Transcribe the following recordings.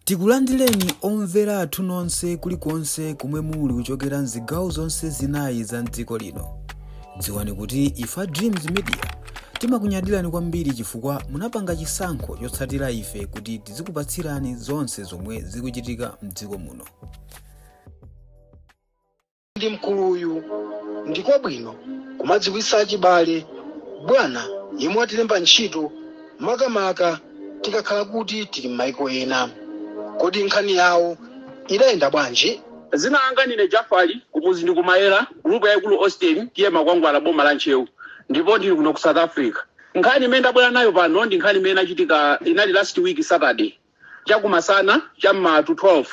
Tikulandireni omvera athu nonse kulikonse kumwe muli kuchokera mzigawo zonse zinayi za mdziko lino. Dziwani kuti ifa Dreams Media timakunyadirani kwambiri chifukwa munapanga chisankho chotsatira ife kuti tizikupatsirani zonse zomwe zikuchitika mdziko muno. Ndi mkuluyu ndiko bwino kumadziwitsa achibale bwana yemwe atilemba ntchito makamaka tikakhala kuti tili m'mayiko ena. Kodi nkhani yawo idayenda bwanji? Zina anga ndine Jafari kumuzi ndi kumayera grupu yaikulu Austin tiye makwangwala boma la Nchewu ndipo ndili kuno ku South Africa. Nkhani imene ndabwera nayo pano ndi nkhani imene inachitika inali last week Saturday chakumasana chamma 12.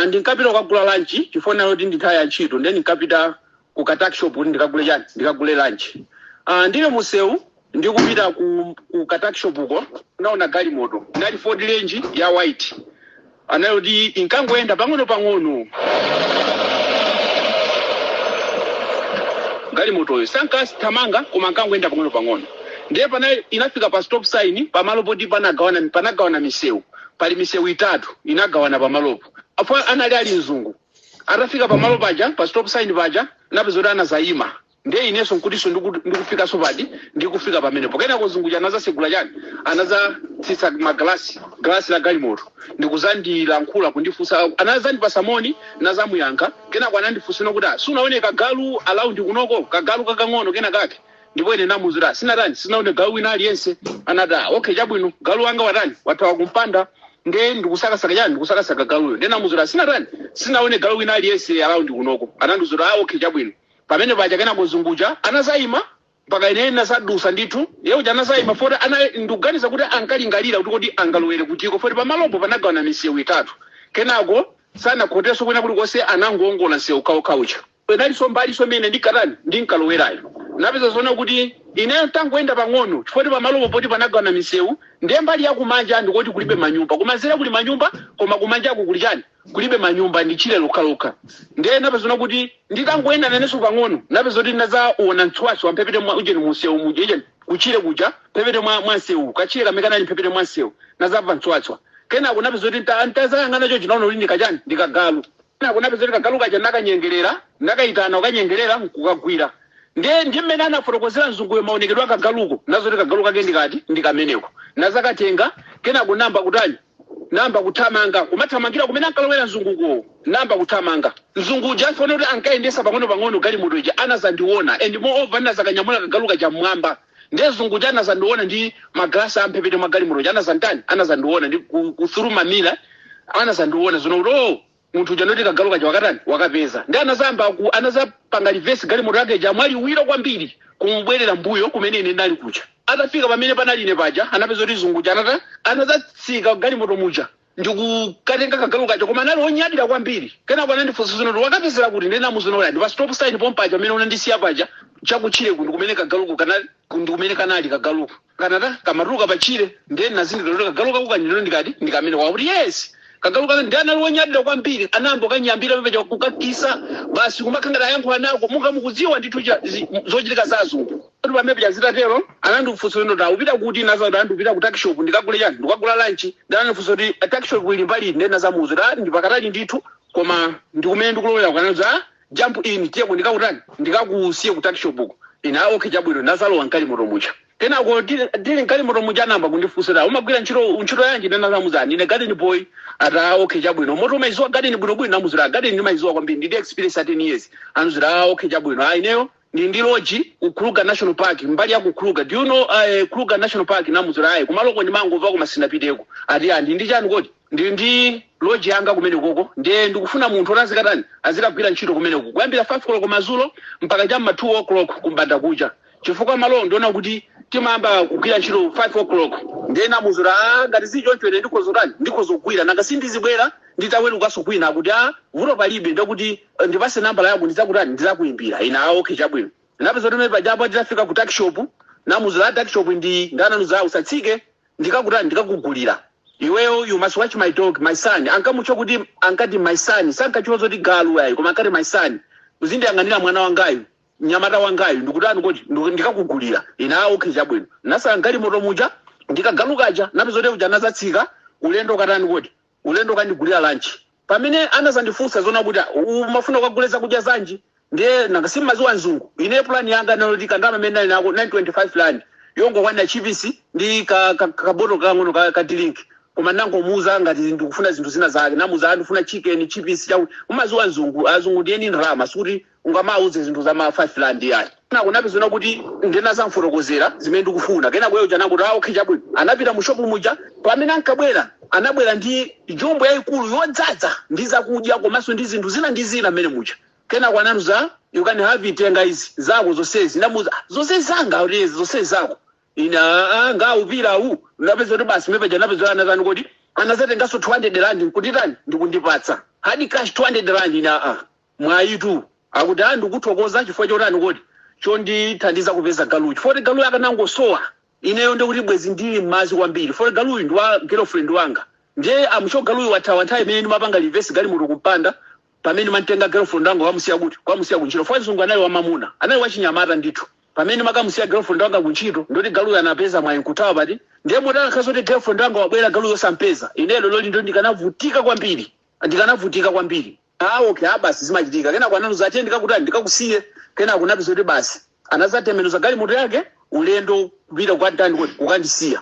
Ndinkapita kukagula lunch chifukwa kuti ndithaya ntchito ndiye ndinkapita ku tuck shop kuti ndikagule lunch. Ndine musewu ndikupita ku tuck shop uko naona galimoto inali Ford Range ya white. Anayoti inkangoenda pang'ono galimoto yo sankasitamanga koma nkangoenda pang'ono. Ndiye pana inafika pa stop sign pamalo poti panagawana misewu. Pali misewu itatu inagawana pamalopo. Afa anali ali mzungu. Atafika pamalo paja pa stop sign paja napezoti anazayima. Ndiye ineso nkutiso ndikufika sopadi ndikufika pamene pokaina kuzunguja anaza segula chani anaza tsitsa maglasi la galimoto ndikuzandira nkhula kundifusa anaza ndi pasamoni nazamuyankha kena kwa anandifusa kuti sunaoneka galu alaundi kunoko kagalu kakang'ono kena kake ndipo ine namuzira sinaone galu wina aliyense anada okay chabwino galu wanga watani watawa kumpanda nge ndikusakasaka galuyo ndiye namuzira sinaone galu wina aliyense alaundi kunoko ananduzira okay chabwino pamene paja kena kuzunguja anazayima mpaka ine nasadusa ndithu yeu janazayima fora nduganiza kuti ankalingalira kuti angalowere kutiko fora pamalopo panagawana misewu itatu kenako sana koteso kwena kuli konse anangongola nsewu kaucha penaliso mbaliso mene ndinkalowerayo napeza zona kuti ine tangoenda pang'ono chifukwa pamalopo poti panagawana misewu ndiye mbali yakumanja ndikoti kulibe manyumba kumazera kuli manyumba koma kumanja kuli chani kulibe manyumba ndi chile lokaloka. Ndiye napeza kuti nditangoenda naneso pang'ono napeza kuti nazaona ntswaso ampepete mwa ujeni musewu muje kuchile kuja pepete mwa nsewu kachile kamekana pepete mwa nsewu nazava ntswaso kena kunapeza kuti ntazayangana cho chinaona kuti ndikachani ndikagalu kena kunapeza kuti kagalu kaja nakanyengerera nakaitana ukanyengerera kukagwira ndiye mmene anafotokozera mzunguyo maonekedwe akagaluko nazoti kagalu kake ndikati ndikameneko nazakatenga kena kunamba kutani namba kuthamanga kumathamangira kumene ankalowera mzunguko namba kuthamanga mzungu jafona kuti ankaendesa pang'ono galimoto ija anazandiona and moreover anazakanyamula kagaluka cha mwamba ndiye mzungu jana anazandiona ndi maglasi ampepete mwa galimoto ija anazandiona ndi kuthuruma mila anazandiona zono munthu janoti kagaluka cha wakatani wakapeza ndi anazapanga reverse galimoto yake ja mwali wiro kwambiri kumubwerera mbuyo kumene ine ndali kucha atafika pamene panali ine paja anapeza kuti mzungu jana anazatsika galimoto muja ndikukatenga kagaluka cha koma anali onyadira kwambiri kena anandifunsa zono wakapezera kuti ndena muzonola ndi pa stop sign pompaja pamene unandisiya paja chakuchire kundi kumene kagaluko kumene kanali kagaluko kanata kamatuka pachire ndiye nazindikira kagaluka kukanyiro ndikamene kwakuti yes kagaluka ndi analonyadira kwambiri anambo kanyambira pepeja kukakisa basi kumakangala yangu anako mukudziwa ndithu zochitika zazungu kuti pamepeja zitatero anandifunsa kuti upita kuti ndipita ku tuck shop ndikagule chani ndikagula lunch ndandifunsa kuti tuck shop ili mbali ndi nazamuza ndi pakatali ndithu koma ndikumene ndikulowera kanaza jump in tiye ndikakutani ndikakusiye ku tuck shop uko ina okay chabwino nazalowa nkalimoto mucha kenako ndili nkalimoto mucha anamba kundifunsa umagwira ntchito yanji ndanazamuza ndine garden boy ata okay chabwino moto umaiziwa garden bwino namuzira garden ndimaiziwa kwambiri ndi experience 10 years anuzira okay chabwino ineyo ndi lodge ku Kruger National Park mbali ya ku Kruger do you know Kruger National Park namuzira kumaloko ndimangova kumasindapiteko ati ndi chani kodi ndi lodge yanga kumene koko ndiye ndikufuna munthu otazikatani azikagwira ntchito kumene koko kuyambira 5 o'clock kumazulo mpaka chamma 2 o'clock kumbanda kucha chifukwa malo ndiona kuti timayamba kugwira ntchito 5 o'clock ndiye namuzira ngati zichoncho ine ndikozogwira nanga sindizibwera nditawerukaso kwina kuti vuto palibe ndikuti ndipase nambala yako ndizakuyimbira ina okay chabwino napeza kuti pajapo nditafika ku tuck shop namuzira tuck shop ndananuza usatsike ndikakugulira iweyo you must watch my dog my son ankamucho kuti ankati my son sankachiwa zoti galu yayi koma ankati my son uzindiyang'anira mwana wangayu nyamata wangayu ndikutani kuti ndikakugulira ina okay chabwino nasala ngalimoto muja ndikagalukaja napeza kuti uja nazatsika ulendo katani kuti ulendo kandigulira lunch pamene anazandifunsa zona kuti umafuna kuguleza kudya zanji ndiye nakasimu maziwa nzungu ine plan yanga naloti kandama mena nako 925 rand yongo kwana chipisi ndi kaboto kangono ka drink koma nango muza ngati ndikufuna zinthu zina zake namuza andifuna chicken chipisi chawo umaziwa nzungu azungu ndiye ndrama suti ungamauze zinthu za ma 5 rand yayi nako napezona kuti ndena zamfotokozera zimene ndikufuna kena kweyo janango tawo kichabwe anapita mu shop muja pamene ankabwera anabwera ndi jombo yayikulu yodzaza ndi zakudya komanso ndi zinthu zina ndi zina mmene muja kena kwananuza you can have it nga izi zako zonsezi namuza zonse zanga ulezi zonse zako ina nga upira u napeza kuti basi mepeja napeza anazani kuti anazatengaso 200 rand nkutitani ndikundipatsa hadi cash 200 rand ina mwaitu akuti ndikuthokoza chifukwa chotani kuti chondithandiza kupeza galuchi foti galu akanangosowa ineyo ndikuti bwezi ndili m'mazi kwambiri foti galuyi ndi wa girlfriend wanga ndiye amucho galuyi wathawa nthawi imene ndimapanga livesi gali mutu kupanda pamene mantenga girlfriend wanga wamusiya kuti kwamusiya kunchito foti zungu anali wamamuna anali wachinyamata ndithu pamene makamusiya girlfriend wanga kunchito ndoti galuyi anapeza mwayi nkuthawa pati ndiye motana khazoti girlfriend wanga wabwera galuyi osampeza inelo loli ndo ndikanavutika kwambiri okay basi zimachitika kena kwananuza ati ndikakutani ndikakusiye kena kunapiza kuti basi anazatemenuza gali moto yake ulendo kupita kwatani kukandisiya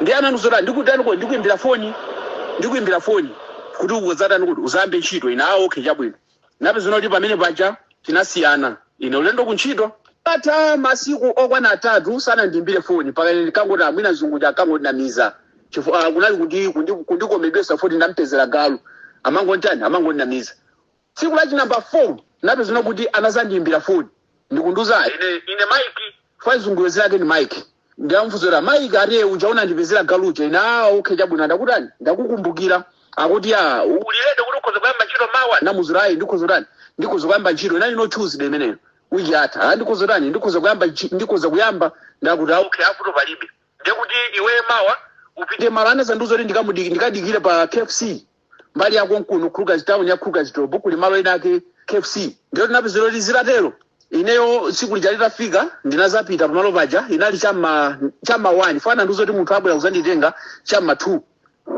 ndiye ananuzora ndikutani kuti ndikuimbira foni kuti ukozatani kuti uzambe ntchito ina okay chabwino napezona kuti pamene paja tinasiyana ine ulendo kuntchito ata masiku okwana 3 sana ndimbire foni pakati ndikangoti amwina zungu chakangoti namiza chifukwa kunali kundikomedwesa foni ndampezera galu amangoni namiza tsiku lachi number 4 napezona kuti anazandiimbira foni ndikunduza ine Mike fazungulo zake ni Mike ndamfuzira Mike ariye ujaona ndipezera galucho ina okay chabwino ndakutani ndakukumbukira akuti ulilede kuti ukhoza kuyamba ntchito mawa namuzirayi ndikhoza kuyamba ntchito inali no Tuesday imeneyo ujata ndikhoza kuyamba ndakuti okay afuto palibe ndikuti iwe mawa upite malana zanduzoti ndikadikire pa KFC mbali yako nkuno Kruger's town ya Kruger's Drop kuli malo inake KFC ndio tunapezero liziratero ineyo siku lijalitafika ndinazapita pamalo paja inali chama 1 fana nduzoti munthu abwera kuzanditenga chama 2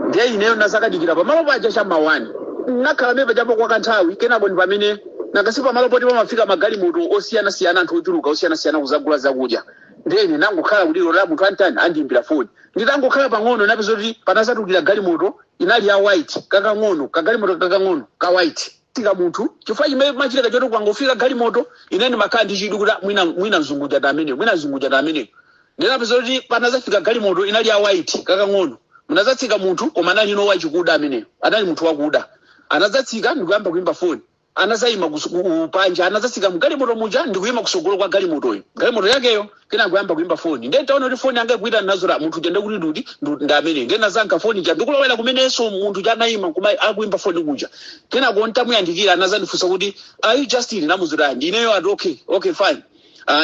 ndiye ineyo nazakadikira pamalo paja chama 1 nakhala mebe japo kwa kanthawi kenabo ndi pamene nakasipa malo poti pamafika magali moto osiyana anthu ochuluka osiyana kuzagula zakudya ndiye ine nangokhala kuti lora munthu antani andiimbira foni nditangokhala pang'ono napezoti panasatukira gali moto inali ya white kakang'ono kagali moto kakang'ono ka white tika munthu chifukwa chimene machileka choti kwangofika gali moto ineni makhala ndichidi kuti mwina mzunguja ta amene ndinapezoti panazafika gali moto inali ya white kakang'ono munazatsika munthu koma anali no wachikuda ameneyo anali munthu wakuda anazatsika ndikuyamba kuimba foni anazayima kupanja anazatsika mgali moto muja ndikuyima kusogolo kwa gali motoyo yakeyo kena kuyamba kuimba foni ndiye taona kuti foni yanga kuita nazora munthu tende kuti ndudi ndamene ndiye nazanka foni ja ndikulowera kumenenso munthu janayima kuma akuimba foni kuja kena kuonta muyandikira anazandifunsa kuti are you Justin namuzira ndineyo ati okay fine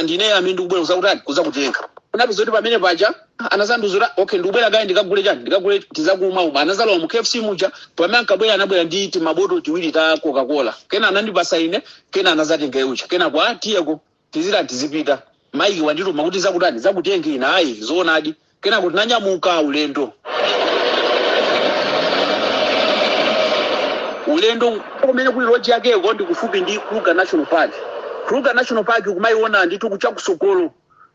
ndineyo amene ndikubwera kuzakutani kuzakutenga unapezoti pamene paja anazanduzura okay ndikubwera gayi ndikagule tizakumwa anazalowa mu KFC muja pamene ankabwera anabwera ndi timaboto tiwiri ta Coca-Cola kena anandipasa ine kena anazatenga ucha kena kwa tiyeko tizipita Mike wandituma kuti zakutani zakutenge ina ayi zoonadi kena kuti nanyamuka ulendo kumene kuli lodge yake ndi kufupi ndi Kruger National Park kumayiona ndithu kuchakusogolo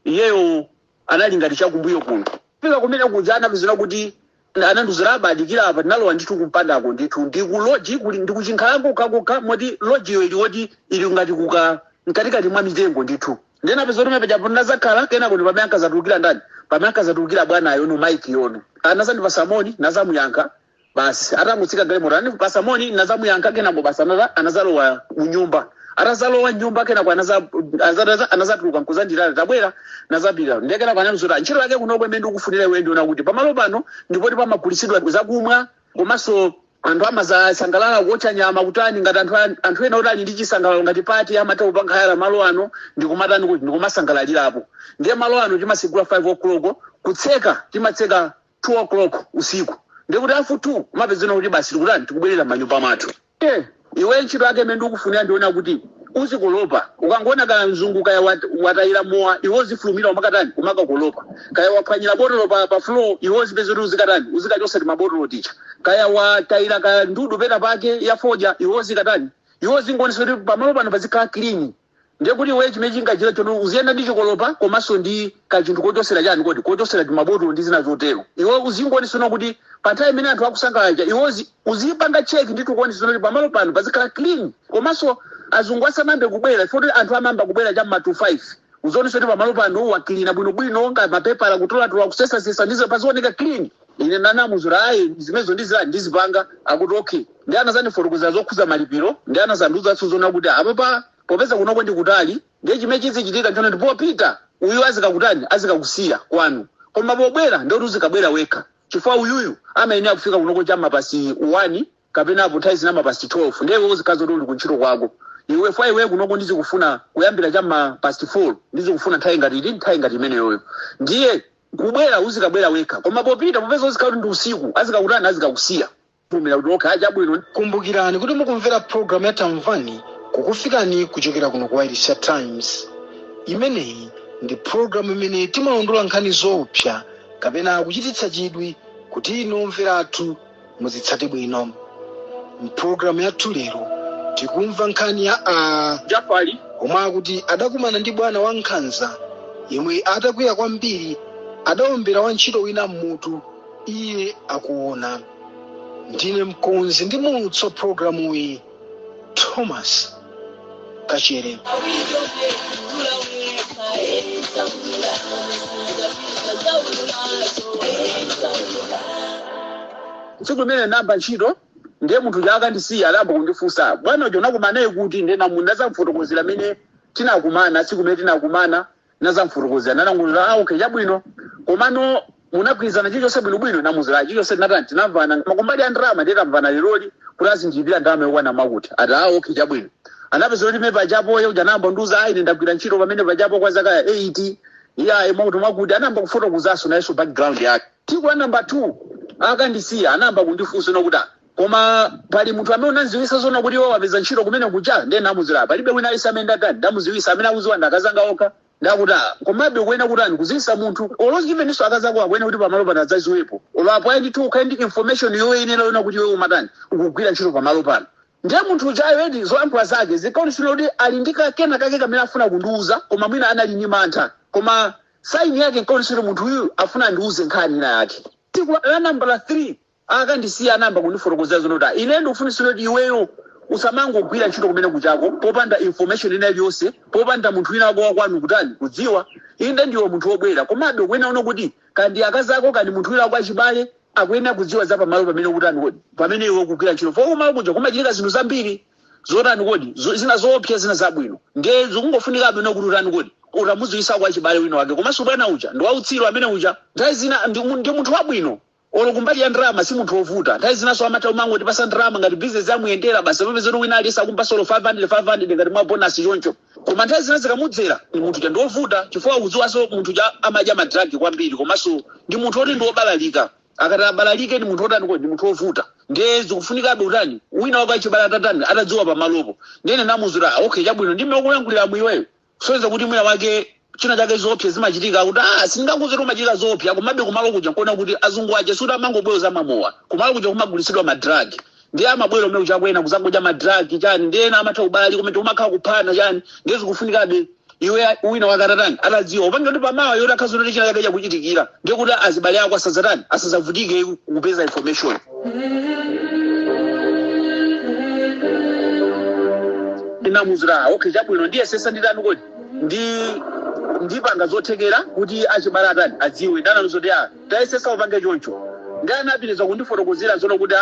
iyeyo anali ngati chakumbuyo kuno fika kumene kujana vizina kuti ananduzira abadikira apa tinalowa ndithu kumpandako ndithu ndikuloji ndikuchinkhalango kakoka moti loji iyo ili ili ngati mkatikati mwa mitengo ndithu ndena pezoti mepeja nazakhala kena kuti pamene ankazatulukira ndani pamene ankazatulukira bwana yono Mike yono anazandipa samoni nazamuyankha basi atamutsika galimoto andipa samoni nazamuyankha kena bobasa anazalowa munyumba arazalowa nyumba kena kwa anazatuluka nkuzandira tabwera nazapita ndekena kwa anamuzota ntchito yake kunobwe mende ukufunira wende ona kuti pamalo pano ndipoti pamagulisidwa zakumwa komanso anthu amazasangalala kuotcha nyama kutani ngati anthu ena otali ndi chisangalalo ngati pati amatawu pankhayala malo ano ndikumatani kuti ndikumasangalalirapo ndiye malo ano timasigula 5 o'clock kutseka timatseka 2 o'clock usiku ndikuti afu 2 mapezena kuti basi tikutani tikubwerera manyumba mathu iwe ntchito yake mende ukufunira ndiona kuti uzikolopa ukangona kana mzungu kaya watayira mowa iwozi fulumira umakatani umaka kolopa kaya waphwanyira botolo pa floor iwozi bezoti uzikatani uzikachosati mabotolo ticha kaya watayira kaya ndudu pena pake yafoja iwozi katani iwozi ngoneso kuti pamalo pano pazikhala clean ndiye kuti iwe chimene chingachita chono uziyenda ndi chikolopa komanso ndi kachinthu kochosera chani kodi kochosera timabotolo ndi zina zotero iwe uzingonesona kuti pa nthawi imene anthu akusangalala iwozi uzipanga cheki ndi tikuonesona kuti pamalo pano pazikhala clean komanso azungu asamambe kubwera foti anthu amamba kubwera cha ma 25 uzonesona kuti pamalo pano wakilina bwinobwino nga mapepala kutolatula kusesasesa ndizo pazioneka clean ine nanamuzura ayi zimezo ndizipanga akuti okay ndi anazandifotokoza zokhuza malipiro ndi anazanduza sozona kuti apa popeza kunoko ndi kutali ndiye chimene chizichitika chone ndipopita uyu azikakutani azikakusiya kwanu koma pobwera ndoti uzikabwera wekha chifukwa uyuyu amayenera kufika kunoko cha mapasi 1 kapena apo nthawi zina mapasi 12 ndiye iwe uzikaza kuti kuntchito kwako iwe fwa iwe kunoko ndizikufuna kuyambira cha mapasi 4 ndizikufuna nthawi ngati imeneyoyo ndiye kubwera uzikabwera wekha koma popita popeza uzikauti ndi usiku azikakutani azikakusiya kumira kuti okha chabwino. Kumbukirani kuti mukumvera program ya Tamvani kukufikani kuchokera kuno kwa Irisha Times. Imeneyi ndi program imene timalondola nkhani zoopsa kapena kuchititsa chidwi kuti inomvera athu muzitsate bwino. Program yathu lero tikumva nkhani ya Jafari omwe akuti adakumana ndi bwana wa nkhanza yemwe atakwiya kwambiri adaombera wantchito wina mmutu iye akuona. Ndine mkonzi ndi mulutso programu iyi Thomas Kachere. Tsiku limene namba ntchito ndiye munthu yakandisiya alamba kundifunsa bwana ujo nakumanaye kuti ndena mundu azamfotokozera amene tinakumana tsiku limene tinakumana nazamfotokozera nanangulira okay chabwino komano munagwirizana chilichonse bwinobwino namuzira chilichonse natani tinamvana makombali a ndalama nditamvana leroli kuti azinjipira ndalama yokwana makuti ati okay chabwino anapeza kuti me pajapo uja anamba ndiuza ayi ndagwira ntchito pamene pajapo kwa zaka 8 iya makuti makuti anamba kufotokozaso nayenso background yake. Tsiku la namba 2 akandisiya anamba kundifunsa nokuti koma pali munthu amene unanziwisa zona kuti iwo wapeza ntchito kumene kuja ndiye namuzira palibe wina alisa amene ndakani ndamuziwisa amene akuziwa ndakazanga okha ndakuti komabe kuena kutani kuzisa munthu olozi iveninso akazako akuena kuti pamalo pano adzaziwepo olapo ayi ndithu ukhale ndi information yoyenera yona kuti iwe umatani ukugwira ntchito pamalo pano ndiye munthu ujayo edi zoyankhula zake zikaonesera kuti ali ndi kena kake kamene afuna kundiuza koma mwina anali ndi mantha koma saini yake nkaonesera munthu uyu afuna ndiuze nkhani ina yake. Tsiku la nambala 3 akandisiya anamba kundifotokozera zona kuti ine ndikufunisira kuti iweyo usamangogwira ntchito kumene kuchako popanda information ina iliyonse popanda munthu wina wako wakwanu kutani kudziwa inde ndiwo munthu wobwera komabe ukuyenera uno kuti kandi akazako kandi munthu wina wako achibale akuyenera kudziwa za pamalo pamene kutani kodi pamene iwe ukugwira ntchito fo kumalo kuja kumachitika zinthu zambiri zotani kodi zina zoopsa zina zabwino ndiye zikungofunika bwino kuti utani kodi utamudziwisa kwa achibale wina wake komanso bwana uja ndi wautsiro amene uja nthawi zina ndi munthu wabwino olo kumbali ya ndrama si munthu wovuta nthawi zinaso amata umango tipasa ndrama ngati business yamuyendera basi pamene wina alisa kumpa solo 500 ngati mwa bonus choncho koma nthawi zina zikamudzera ni munthu ja ndiwovuta chifukwa kudziwaso munthu ja amadya madragi kwambiri komanso ndi munthu oti ndiwobalalika akati abalalike ni munthu otani kodi ndi munthu wovuta ndiye zikufunikabe utani wina wako achibale atatani atadziwa pamalopo ndiyene namuzira okay chabwino ndimakulankhulira mwiweyo soyenza kuti mwina wake china chake zoopsa zimachitika kuti sindingakuze kumachitika zoopsa komabe kumalo kuja nkuona kuti azungu aje suti amangobwera mamowa kumalo kuja kumagulisidwa madragi ndiye amabwera umene kuchakwena kuzangoja madragi chani ndiye amatha kubali kumene umakhala kuphana chani ndiye zikufunikabe iwe wina wakatatani atadziwa upange kuti pamawa yoti akhazi kuti china chake chakuchitikira ndiye kuti azibale ako asazatani asazavutike kupeza information. Ndinamuzira okay chabwino ndiye sesa nditani kodi ndipanga zothekera kuti achibale atani adziwe ndananozoti tayesesa upange choncho ndiye anapitiriza kundifotokozera zona kuti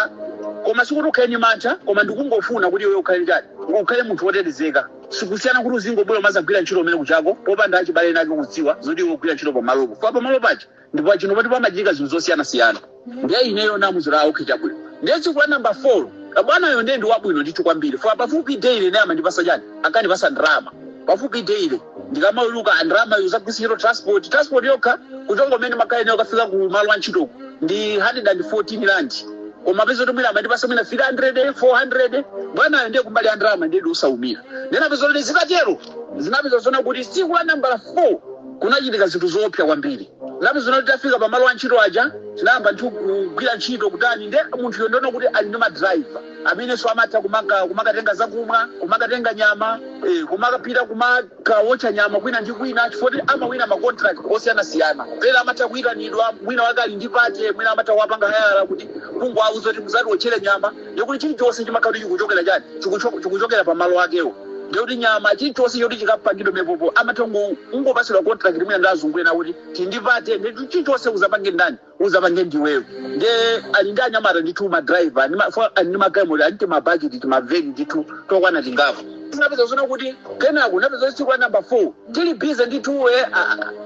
koma sikuti ukhale ni mantha koma ndikungofuna kuti iwe ukhale chani ukhale munthu wotetezeka sikusiyana kuti uzingobwera umazagwira ntchito umene kuchako popanda achibale nake kudziwa zoti iwe ugwira ntchito pamalopo fa pamalo pacha ndipo pachino pati pamachitika zinthu zosiyanasiyana ndiye ineyo namuzira okay chabwino ndiye tsiku la namba 4 bwanayo ndiye ndi wabwino ndithu kwambiri fa pafupi daily naye amandipasa chani akandipasa ndrama pafupi daily ndikamaweruka ndrama yozagwisiro transport yokha kuchongo mene makaene wakafika ku malo a ntchito ndi 114 rand koma pezo tomwina amandipasa mwina 300 400 bwana ndiye kumbali andrama ndiye usaumira nena pezo ndi zikatero zinapezo zona kuti siku la namba 4 kunachitika zinthu zoopsa kwambiri napo zona tafika pa malo a ntchito aja tinayamba kugwira ntchito kutani nde munthu yondono kuti ali ndi madriver amene so amatha kumakatenga zakumwa kumakatenga nyama kumakapita kumakawocha nyama kwina ndi kwina chifoti amawina macontract osiyanasiyana pera amatha kuyitanidwa mwina wake ali ndi pate mwina amatha kuwapanga hayala kuti kungu auza kuti muzati wochere nyama yekuti chilichonse chimakhala chikuchokera chani chikuchokera pa malo akewo ndeuti nyama chilichonse choti chikapangidwa mepopo amatongo ungopasidwa contract limwe ndazungwe na kuti tindipate ndi chilichonse uzapange ndani uzapange ndiwewe nde ali ndi anyamata ndithu madriver ndi magamoli ali mabudget ndi maveni ndithu tokwana tingapo sinapeza zona kuti kenako napeza tsiku la namba 4 tili busy ndithu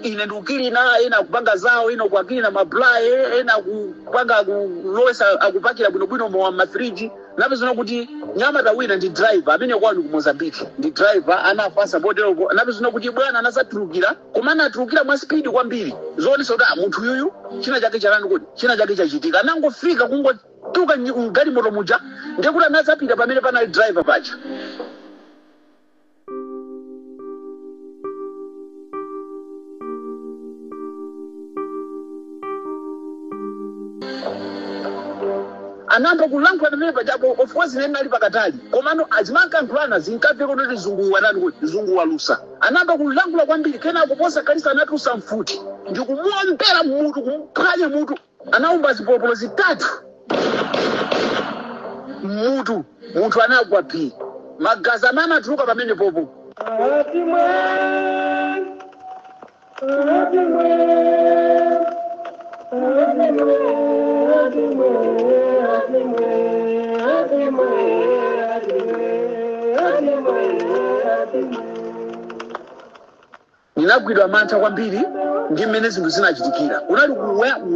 ine ndikukilina ena kupanga zawo ina kuakilina mablaye ena kupanga kulowesa akupakira bwinobwino mu mafriji napeza kuti nyama tawina ndi driver amene kwanu ku Mozambique ndi driver anafasa bodelo napeza kuti bwana anasatulukira koma anatulukira mwa speed kwambiri zonse kuti munthu yuyu china chake charani kuti china chake chachitika anangofika kungotuka ngati moto muja ndekuti anasapita pamene panali driver pacha anamba kulankhula pamene pajapo of course nena ali pakatali komano azimankankhulana zinkabveko kuti zungu watani kuti zungu walusa anamba kulankhula kwambiri kena kuposa kalisa anatusa mfuti ndi kumuombera mutu kumphwanya mutu anaumba zipolopolo zitatu mutu anagwa phi magazi amene atuluka pamene popo ninagwidwa mantha kwambiri ndi mmene zinthu zinachitikira unali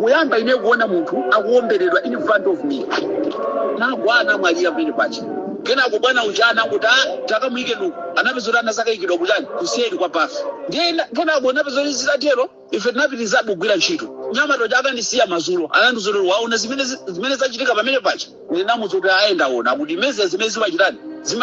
kuyamba ine kuona munthu akuomberedwa in front of me nagwana mwalira pene pacha kenako bwana ujana kuti takamuyike nuku anapezoti anasakayikidwa kutani kuseri kwa pafu ndiye kenako anapezoti zitatero ife tinapitiriza kugwira ntchito nyamato akandisiya mazulo anandizolero waona zimene zachitika pamene pacha ndinamuzoti aenda ona kuti mezi zimene zimachitani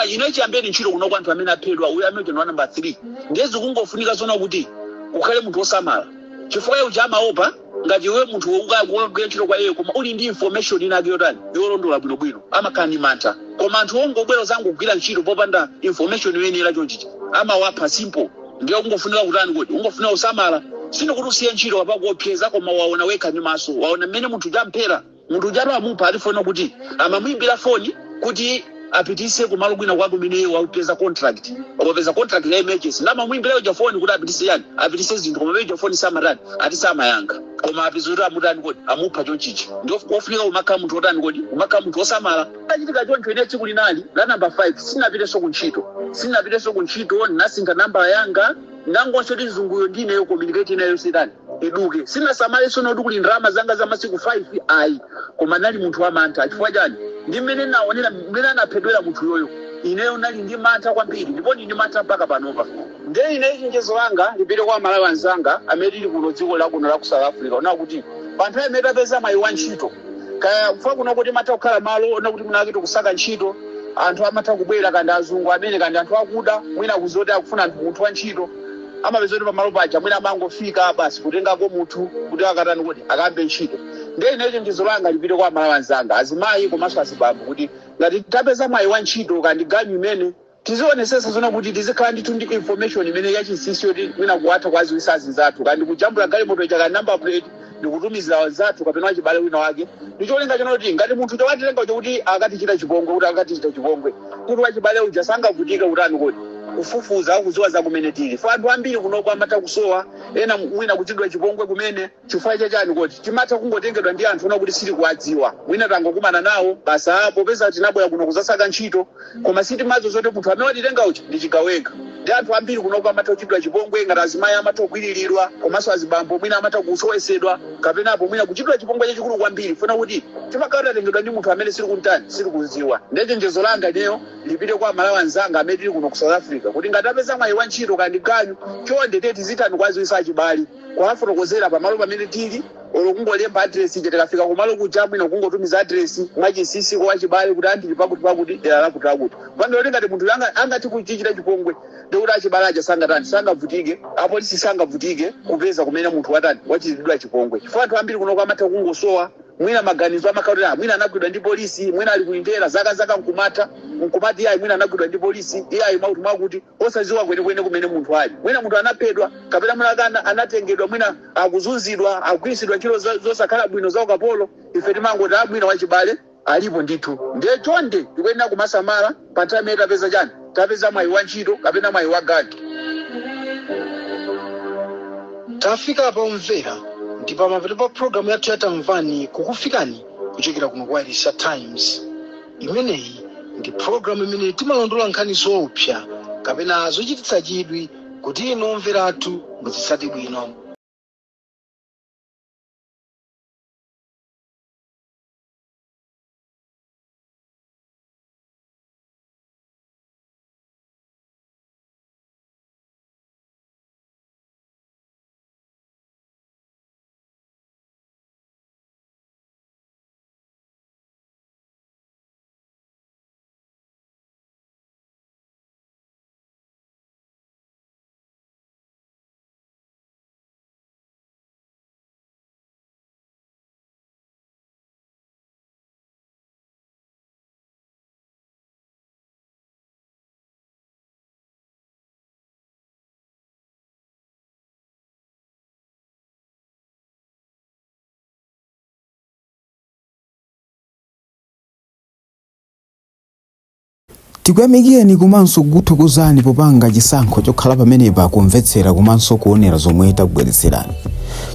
ine chiyambeni ntchito kuno kwa anthu amene aphedwa uyu amene wa namba 3 ndezi kungofunika zona kuti ukhale munthu osamala chifukwa iye uja amaopa ngati iwe munthu ukagwira ntchito kwa iye koma uli ndi information inake yotani yolondola bwinobwino amakhala ndi mantha koma anthu ongobwera zangu kugwira ntchito popanda information yoyenera chonchichi amawapha simple ndiye kungofunika kutani kuti ungofunika usamala sino kuti usiye ntchito wapakuopseza koma waona wekha ndi maso waona mmene munthu ujampera munthu ujatu amupha alifona kuti amamuimbira foni kuti apitise kumalo bwina kwako mene wapeza contract wapeza contract ya emergency ndama muimbira uja foni kuti apitise yani apitise zinthu koma uja foni samatani ati samayanga koma apizura amutani kuti amupha chonchichi ndio kufunika umakha munthu otani kuti umakha munthu osamala achitika choncho ine tsiku linali la namba 5 sinapiteso kuntchito nasinga namba yanga nangonso tizunguyo ndineyo communicate nayo sitani iduke sinasamale sono kuti ndrama zanga za masiku 5 ayi koma nali munthu wa mantha chifukwa chani ndi mmene naonera mmene anaphedwera munthu yoyo ineyo nali ndi mantha kwambiri ndipo ndi mantha mpaka panopa ndiye ine chenjezo langa lipite kwa malawi anzanga amene tili kuno dziko lakuno la ku South Africa ona kuti panthawi imene tapeza mayi wa ntchito kaya kufa kuno kuti matha kukhala malo ona kuti munake kusaka ntchito anthu amatha kubwera kandi azungu amene kandi anthu akuda mwina kuzoti akufuna munthu wa ntchito amapeza kuti pamalo paja mwina amangofika basi kutengako munthu kuti akatani kuti akambe ntchito ndiye ine chenjezo langa lipite kwa malawi anzanga azimayi komanso azibambo kuti ngati tapeza mayi wa ntchito kandi ganyu imene tizionesesa zona kuti tizikhala ndithu ndi information imene yachinsinsi yoti mwina kuwatha kwaziwisa azinzathu kandi kujambula galimoto icha kandi number plate ndikutumizira wazathu kapena wachibale wina wake ndicholinga chona kuti ngati munthu chawatilenga kuti akatichita chipongwe kuti akatichita chipongwe kuti wachibale uja sangavutika utani kuti kufufuza akuziwa za kumene tili fa anthu ambiri kunoko amata kusowa ena mwina kuchidwa chipongwe kumene chifukwa chachani kuti timatha kungotengedwa ndi anthu ona kuti sili kuwadziwa mwina tangokumana nawo basa apo pesa tinabwera kuno kuzasaka ntchito koma sitimazo zote munthu amene watitenga uchi ndi chigawenga ndi anthu ambiri kunoko amata kuchidwa chipongwe ngati azimayi amata kukwiriridwa komanso azibambo mwina amata kusowesedwa kapena apo mwina kuchidwa chipongwe chachikulu kwambiri funa kuti timakhala tatengedwa ndi munthu amene sili kuntani sili kuziwa ndiye chenjezo langa ineyo lipite kwa malawi anzanga amene tili kuno ku South Africa kuti ngati apeza mwayi wa ntchito kandi ganyu chonde teti zitani kwaziwisa achibali kwafotokozera pamalo pamene tili olo kungolemba address ije tikafika kumalo kuja bwino kungotumiza address mwachisisi kwa chibale kuti anthu pakuti dera la kutakuti pano ngati munthu angati kuchichita chipongwe ndikuti achibale aja sangavutike apolisi sangavutike kupeza kumene munthu wachitidwa chipongwe chifukwa anthu ambiri kuno kwamatha kungosowa mwina maganizo amakauti mwina anagwidwa ndi polisi mwina ali kuindera zaka nkumati yayi mwina anagwidwa ndi polisi iyayi mauti mwakuti osaziwa kwenekwene kumene munthu ali mwina munthu anaphedwa kapena mwina anatengedwa mwina akuzunzidwa agwiritsidwa ntchito zosakhala bwino za ukapolo ife timangoti mwina wachibale alipo ndithu ndiye chonde tikuyenera kumasamala pa nthawi imene tapeza chani tapeza mwayi wa ntchito kapena mwayi wa gadi. Tafika pa omvera ndi pamapeto pa programu yathu yatamvani kukufikani kuchokera kuno kwa Irisha Times. Imeneyi ndi programu imene timalondola nkhani zoopsa kapena zochititsa chidwi kuti inu omvera athu muzitsate bwino. Tikuyamikeni komanso kukuthokozani popanga chisankho chokhala pamenepa kumvetsera komanso kuonera zomwe takubweretserani.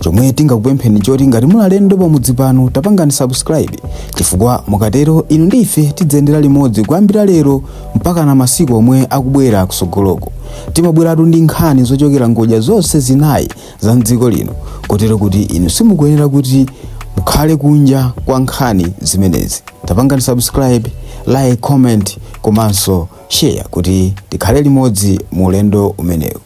Chomwe tingakupempheni choti ngati muli alendo pamudzi pano tapangani subscribe chifukwa mukatero inu ndife tidzayendera limodzi kuyambira lero mpaka na masiku omwe akubwera kusogoloko. Timabweratu ndi nkhani zochokera ngodya zonse zinayi za mdziko lino kotero kuti inu simukuyenera kuti mukhale kunja kwa nkhani zimenezi. Tapangani subscribe, like, comment komanso share kuti tikhale limodzi mu ulendo umenewu.